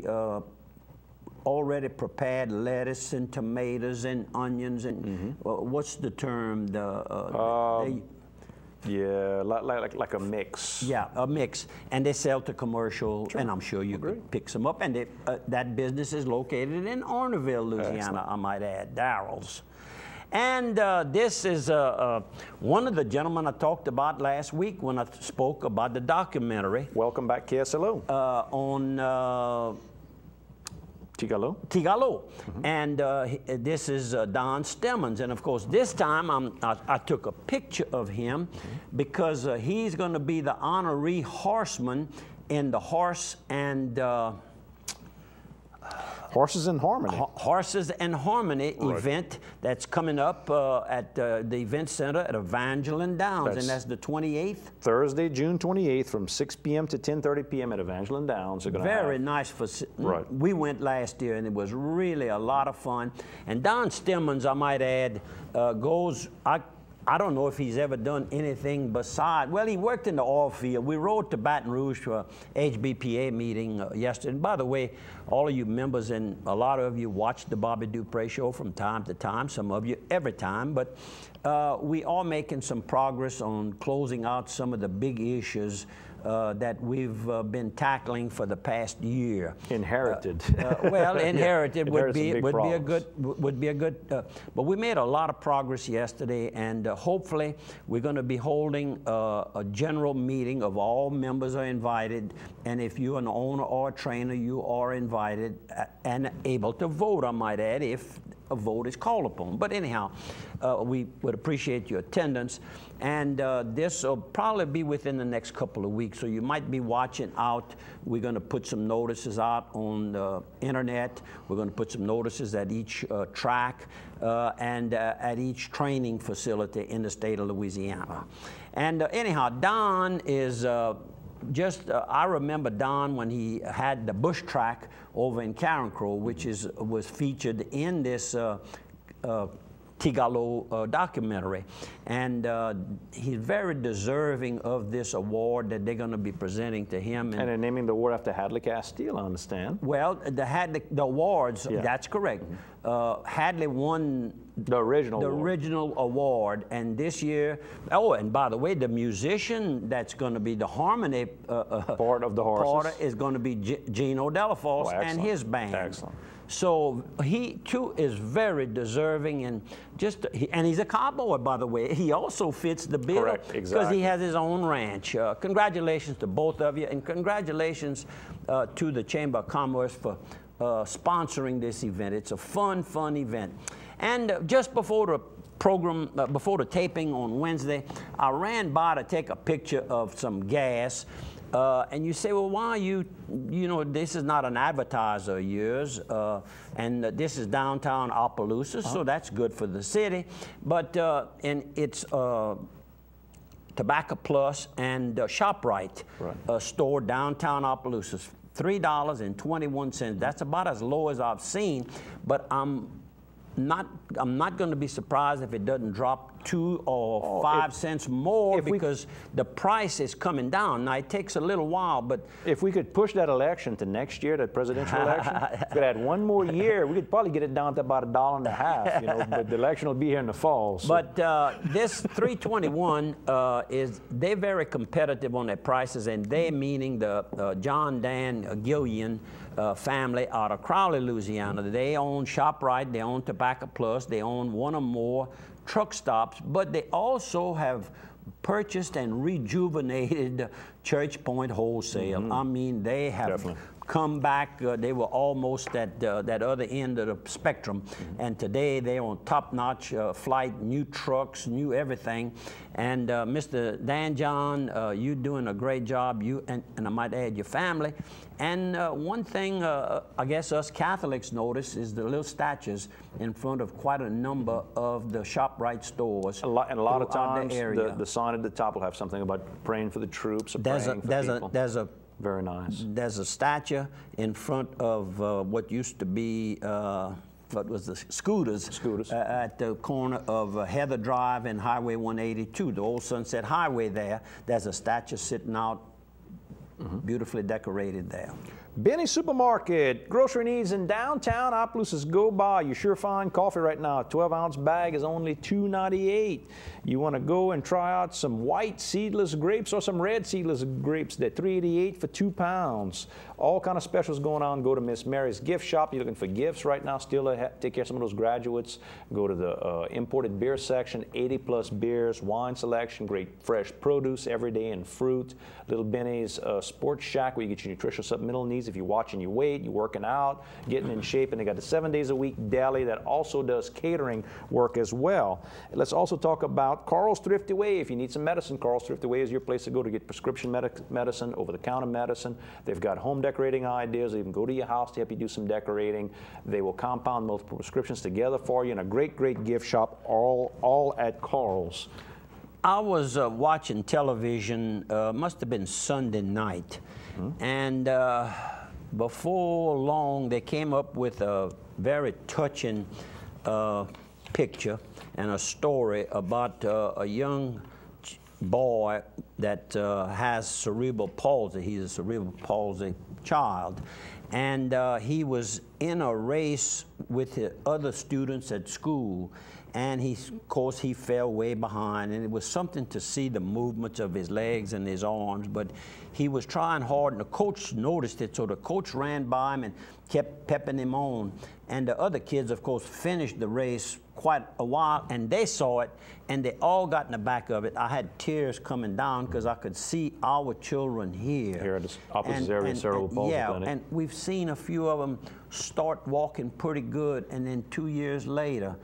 the already prepared lettuce and tomatoes and onions and what's the term? Yeah, like a mix. Yeah, a mix. And they sell to commercial, and I'm sure you could pick some up. And they, that business is located in Orneville, Louisiana, excellent. I might add, Daryl's. And this is one of the gentlemen I talked about last week when I spoke about the documentary. Welcome back, KSLO. On Tigalo. Tigalo. And this is Don Stemmons. And of course, this time I took a picture of him because he's going to be the honoree horseman in the Horses and Harmony. Horses and Harmony event that's coming up at the event center at Evangeline Downs, and that's the 28th? Thursday, June 28th from 6 p.m. to 10:30 p.m. at Evangeline Downs. Very nice. We went last year, and it was really a lot of fun. And Don Stemmons, I might add, goes... I don't know if he's ever done anything beside, well, he worked in the oil field. We rode to Baton Rouge for an HBPA meeting yesterday. And by the way, all of you members and a lot of you watch the Bobby Dupre show from time to time, some of you every time, but we are making some progress on closing out some of the big issues that we've been tackling for the past year. Inherited. Well, inherited would be a good. But we made a lot of progress yesterday, and hopefully we're going to be holding a general meeting of all members are invited, and if you're an owner or a trainer, you are invited and able to vote, I might add, if a vote is called upon. But anyhow, we would appreciate your attendance. And this will probably be within the next couple of weeks, so you might be watching out. We're going to put some notices out on the internet. We're going to put some notices at each track and at each training facility in the state of Louisiana. And anyhow, Don is I remember Don when he had the bush track over in Carencro, which was featured in this Tigalo documentary, and he's very deserving of this award that they're going to be presenting to him. And they're naming the award after Hadley Castile, I understand. Well, the awards, that's correct. Hadley won the original award, and this year, oh, and by the way, the musician that's going to be the harmony part of the Horses is going to be Gino Delafosse and his band. Excellent. So he too is very deserving, and and he's a cowboy, by the way. He also fits the bill because he has his own ranch. Congratulations to both of you, and congratulations to the Chamber of Commerce for sponsoring this event. It's a fun event. And just before the program, before the taping on Wednesday, I ran by to take a picture of some gas. And you say, well, why you know, this is not an advertiser of yours, and this is downtown Opelousas, so that's good for the city. But and it's Tobacco Plus and ShopRite store downtown Opelousas, $3.21. That's about as low as I've seen, but I'm not going to be surprised if it doesn't drop 2 or 5 cents more because the price is coming down. Now, it takes a little while, but... If we could push that election to next year, that presidential election, if we could add one more year, we could probably get it down to about $1.50, you know, but the election will be here in the fall. So. But this 321 they're very competitive on their prices, and they meaning the John Dan Gillian family out of Crowley, Louisiana. They own ShopRite, they own Tobacco Plus, they own one or more truck stops, but they also have purchased and rejuvenated Church Point Wholesale. I mean, they have come back. They were almost at that other end of the spectrum, and today they're on top-notch flight, new trucks, new everything. And Mr. Dan John, you're doing a great job, you and I might add your family. And one thing I guess us Catholics notice is the little statues in front of quite a number of the ShopRite stores. And a lot of times the sign at the top will have something about praying for the troops or praying for people. Very nice. There's a statue in front of what used to be what was the Scooters. At the corner of Heather Drive and Highway 182, the old Sunset Highway there. There's a statue sitting out, beautifully decorated there. Benny Supermarket, grocery needs in downtown Opelousas go by. You sure find coffee right now. A 12-ounce bag is only $2.98. You want to go and try out some white seedless grapes or some red seedless grapes. They're $3.88 for 2 pounds. All kind of specials going on. Go to Miss Mary's gift shop. You're looking for gifts right now. Still take care of some of those graduates. Go to the imported beer section. 80-plus beers, wine selection, great fresh produce every day and fruit. Little Benny's Sports Shack where you get your nutritional supplemental needs if you're watching your weight, you're working out, getting in shape, and they got the 7 days a week deli that also does catering work as well. Let's also talk about Carl's Thrifty Way. If you need some medicine, Carl's Thrifty Way is your place to go to get prescription medicine, over-the-counter medicine. They've got home decorating ideas. They even go to your house to help you do some decorating. They will compound multiple prescriptions together for you in a great, great gift shop, all at Carl's. I was watching television, must have been Sunday night, and before long they came up with a very touching picture and a story about a young boy that has cerebral palsy. He's a cerebral palsy child, and he was in a race with the other students at school, and of course he fell way behind, and it was something to see the movements of his legs and his arms, but he was trying hard, and the coach noticed it, so the coach ran by him and kept pepping him on, and the other kids, of course, finished the race quite a while, and they saw it, and they all got in the back of it. I had tears coming down because I could see our children here at the Opelousas Area Cerebral Palsy Clinic. And we've seen a few of them start walking pretty good, and then 2 years later,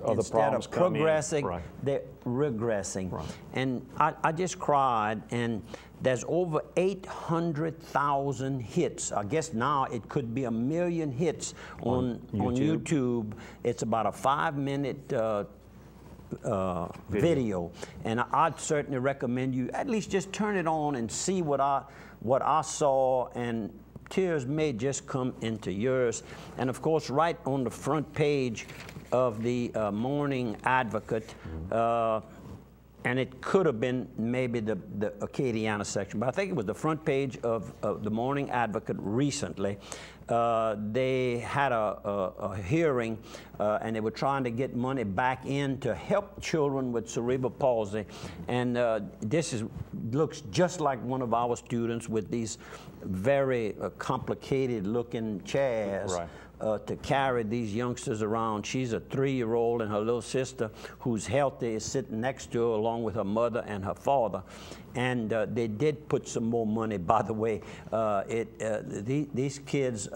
instead of progressing, they're regressing. Right. And I just cried, and there's over 800,000 hits. I guess now it could be 1 million hits on YouTube. It's about a 5-minute video, and I'd certainly recommend you at least just turn it on and see what I saw, and tears may just come into yours. And of course, right on the front page of the Morning Advocate, and it could have been maybe the Acadiana section, but I think it was the front page of the Morning Advocate recently. They had a hearing, and they were trying to get money back in to help children with cerebral palsy. And this looks just like one of our students with these very complicated looking chairs. Right. To carry these youngsters around. She's a 3-year-old, and her little sister, who's healthy, is sitting next to her along with her mother and her father. And they did put some more money, by the way. These kids,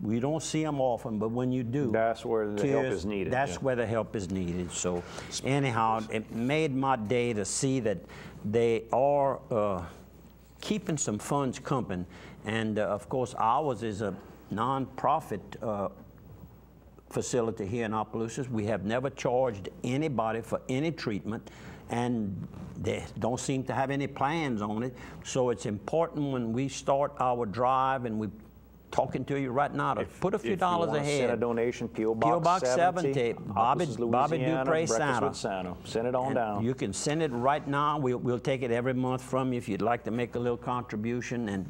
we don't see them often, but when you do, that's where the help is needed. That's where the help is needed. So anyhow, it made my day to see that they are keeping some funds coming. And of course, ours is a non-profit facility here in Opelousas. We have never charged anybody for any treatment, and they don't seem to have any plans on it. So it's important when we start our drive, and we're talking to you right now, to put a few dollars ahead. Send a donation, P.O. Box 70, Bobby Dupre, Santa. Send it on down. You can send it right now. We'll take it every month from you if you'd like to make a little contribution. And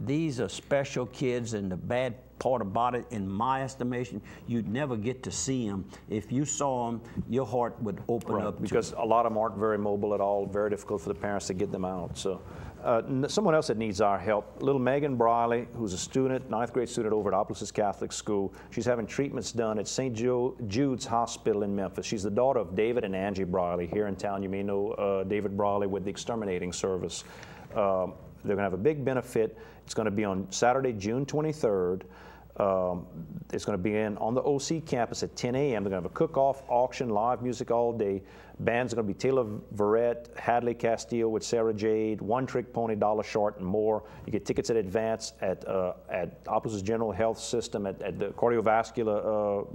these are special kids, and the bad part about it, in my estimation, you'd never get to see them. If you saw them, your heart would open up. Because a lot of them aren't very mobile at all, very difficult for the parents to get them out. So someone else that needs our help, little Megan Briley, who's a student, 9th grade student over at Opelousas Catholic School. She's having treatments done at St. Jude's Hospital in Memphis. She's the daughter of David and Angie Briley here in town. You may know David Briley with the Exterminating Service. They're going to have a big benefit. It's going to be on Saturday, June 23rd. It's going to be on the OC campus at 10 a.m. They're going to have a cook-off, auction, live music all day. Bands are going to be Taylor Verrett, Hadley Castile with Sarah Jade, One Trick Pony, Dollar Short, and more. You get tickets at advance at Opelousas General Health System, at the cardiovascular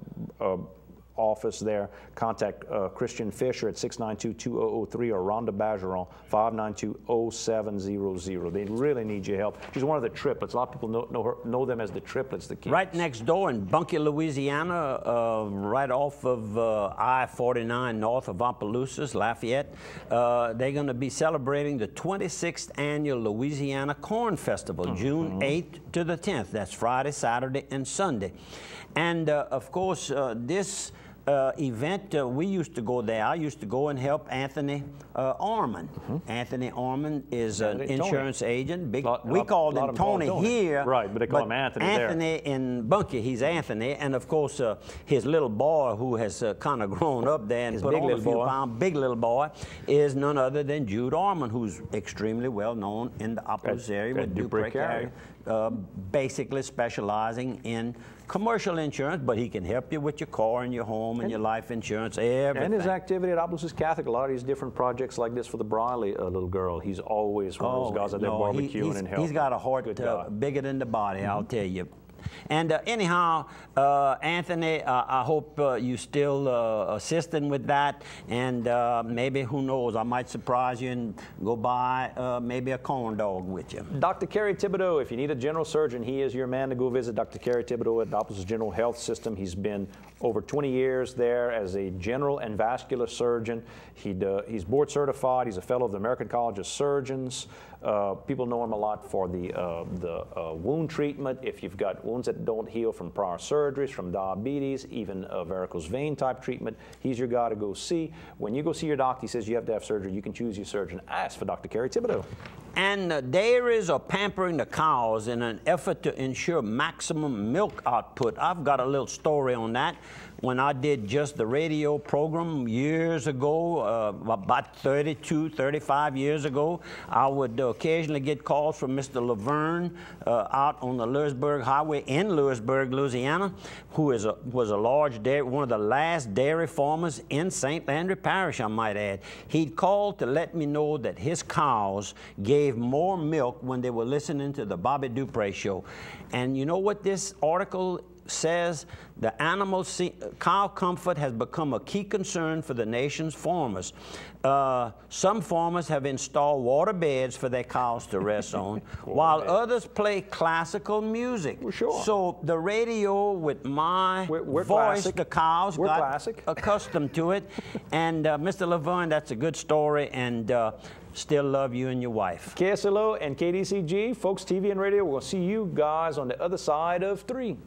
office there. Contact Christian Fisher at 692-2003 or Rhonda Bergeron, 592-0700. They really need your help. She's one of the triplets. A lot of people know them as the triplets, the kids. Right next door in Bunkie, Louisiana, right off of I-49 north of Opelousas, Lafayette, they're going to be celebrating the 26th annual Louisiana Corn Festival, June 8th to the 10th. That's Friday, Saturday, and Sunday. And of course, this event, we used to go there. I used to go and help Anthony Orman. Anthony Orman is an insurance agent. We called him Tony here. Right, but they call him Anthony there. Anthony in Bunkie, he's Anthony. And of course, his little boy, who has kind of grown up there and his put big on a little few boy. pounds, big little boy, is none other than Jude Orman, who's extremely well known in the Opelousas area with Dupre carrier, basically specializing in commercial insurance, but he can help you with your car and your home and your life insurance, everything. And his activity at Opelousas Catholic, a lot of these different projects like this for the Briley little girl. He's always one of those guys out there barbecuing and helping. He's got a heart bigger than the body, I'll tell you. And anyhow, Anthony, I hope you still assisting with that, and maybe, who knows, I might surprise you and go buy maybe a corn dog with you. Dr. Kerry Thibodeau, if you need a general surgeon, he is your man to go visit. Dr. Kerry Thibodeau at Opelousas General Health System. He's been over 20 years there as a general and vascular surgeon. He's board certified. He's a fellow of the American College of Surgeons. People know him a lot for the wound treatment. If you've got wounds that don't heal from prior surgeries, from diabetes, even varicose vein type treatment, he's your guy to go see. When you go see your doctor, he says you have to have surgery, you can choose your surgeon. Ask for Dr. Kerry Thibodeau. And dairies are pampering the cows in an effort to ensure maximum milk output. I've got a little story on that. When I did just the radio program years ago, about 32, 35 years ago, I would occasionally get calls from Mr. Laverne out on the Lewisburg Highway in Lewisburg, Louisiana, who was a large dairy, one of the last dairy farmers in St. Landry Parish, I might add. He'd called to let me know that his cows gave more milk when they were listening to the Bobby Dupre show. And you know what this article says? The cow comfort has become a key concern for the nation's farmers. Some farmers have installed water beds for their cows to rest on, while others play classical music. Well, sure. So the radio with my we're voice, classic. the cows We're got classic. accustomed to it. And Mr. Laverne, that's a good story, and still love you and your wife. KSLO and KDCG, folks, TV and radio, we'll see you guys on the other side of 3.